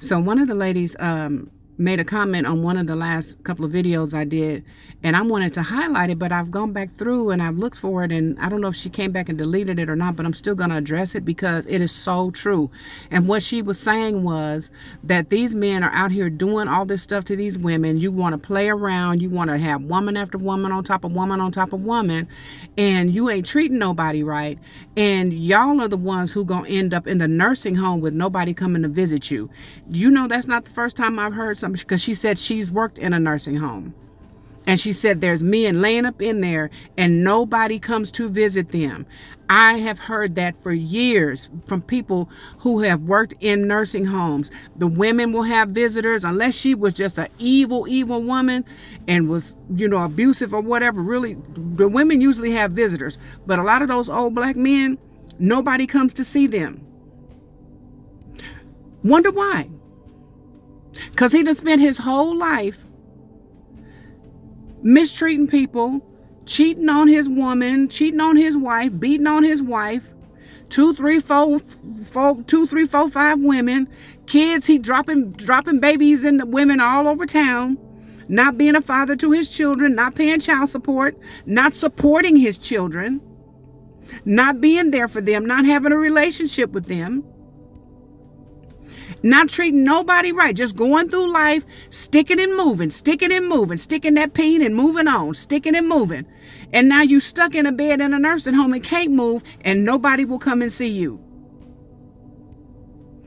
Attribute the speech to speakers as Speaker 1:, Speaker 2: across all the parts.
Speaker 1: So one of the ladies made a comment on one of the last couple of videos I did, and I wanted to highlight it, but I've gone back through and I've looked for it, and I don't know if she came back and deleted it or not, but I'm still going to address it because it is so true. And what she was saying was that these men are out here doing all this stuff to these women. You want to play around, you want to have woman after woman on top of woman on top of woman, and you ain't treating nobody right, and y'all are the ones who gonna end up in the nursing home with nobody coming to visit you. You know, that's not the first time I've heard something, because she said she's worked in a nursing home, and she said there's men laying up in there and nobody comes to visit them. I have heard that for years from people who have worked in nursing homes. The women will have visitors, unless she was just an evil woman and was, abusive or whatever. Really, the women usually have visitors, but a lot of those old black men, nobody comes to see them. Wonder why? Because he done spent his whole life mistreating people, cheating on his woman, cheating on his wife, beating on his wife, 2, 3, 4, 5 women, kids, he dropping babies and women all over town, not being a father to his children, not paying child support, not supporting his children, not being there for them, not having a relationship with them, not treating nobody right, just going through life, sticking and moving, sticking that peen and moving on, sticking and moving. And now you stuck in a bed in a nursing home and can't move, and nobody will come and see you.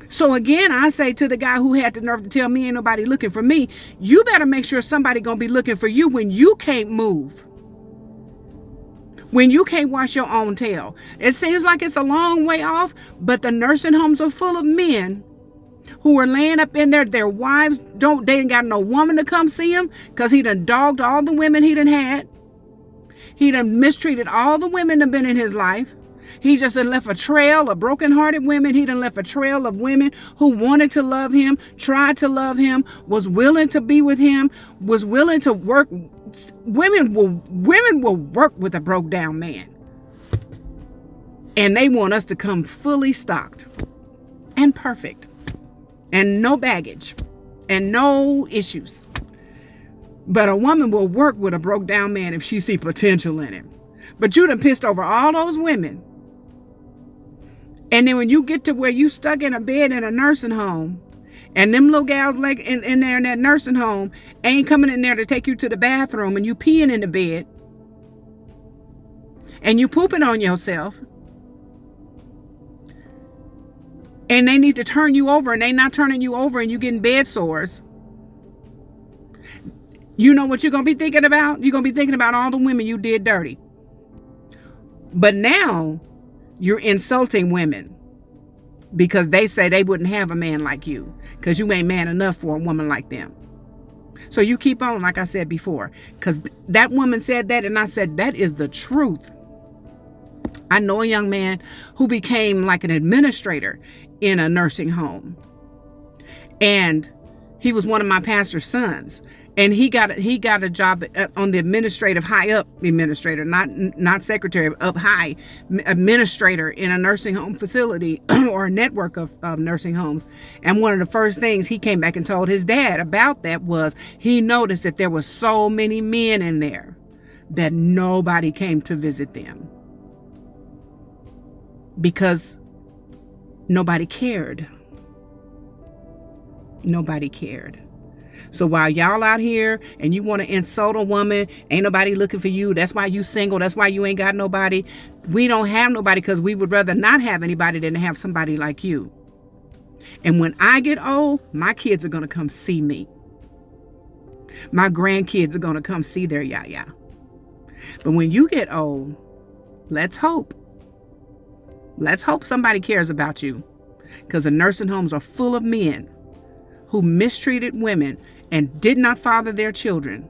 Speaker 1: So again, I say to the guy who had the nerve to tell me ain't nobody looking for me, you better make sure somebody gonna be looking for you when you can't move, when you can't wash your own tail. It seems like it's a long way off, but the nursing homes are full of men who are laying up in there. Their wives they ain't got no woman to come see him, because he done dogged all the women he done had. He done mistreated all the women that been in his life. He just done left a trail of broken-hearted women. He done left a trail of women who wanted to love him, tried to love him, was willing to be with him, was willing to work. Women will work with a broke-down man. And they want us to come fully stocked and perfect, and no baggage, and no issues. But a woman will work with a broke down man if she see potential in him. But you done pissed over all those women. And then when you get to where you stuck in a bed in a nursing home, and them little gals like in there in that nursing home ain't coming in there to take you to the bathroom, and you peeing in the bed, and you pooping on yourself, and they need to turn you over, and they not turning you over, and you getting bed sores. You know what you're going to be thinking about? You're going to be thinking about all the women you did dirty. But now you're insulting women because they say they wouldn't have a man like you, because you ain't man enough for a woman like them. So you keep on, like I said before, because that woman said that, and I said, that is the truth. I know a young man who became like an administrator in a nursing home, and he was one of my pastor's sons, and he got a job on the administrative, high up administrator, not secretary, up high administrator in a nursing home facility or a network of nursing homes. And one of the first things he came back and told his dad about that was he noticed that there were so many men in there that nobody came to visit them because nobody cared. Nobody cared. So while y'all out here and you want to insult a woman, ain't nobody looking for you, that's why you single, that's why you ain't got nobody. We don't have nobody because we would rather not have anybody than to have somebody like you. And when I get old, my kids are going to come see me. My grandkids are going to come see their yaya. But when you get old, let's hope somebody cares about you, because the nursing homes are full of men who mistreated women and did not father their children.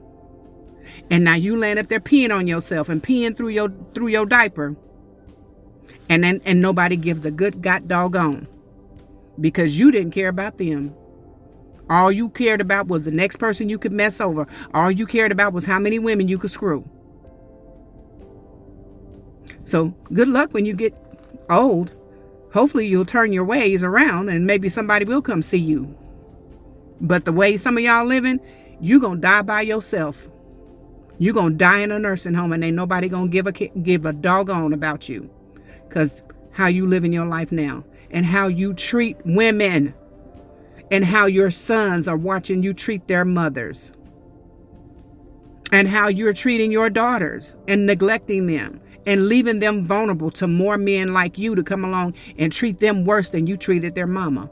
Speaker 1: And now you laying up there peeing on yourself and peeing through your diaper. And nobody gives a good god doggone, because you didn't care about them. All you cared about was the next person you could mess over. All you cared about was how many women you could screw. So good luck when you get old. Hopefully you'll turn your ways around and maybe somebody will come see you. But the way some of y'all living, you gonna die by yourself. You gonna die in a nursing home, and ain't nobody gonna give a doggone about you, because how you living your life now, and how you treat women, and how your sons are watching you treat their mothers, and how you're treating your daughters and neglecting them and leaving them vulnerable to more men like you to come along and treat them worse than you treated their mama.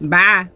Speaker 1: Bye.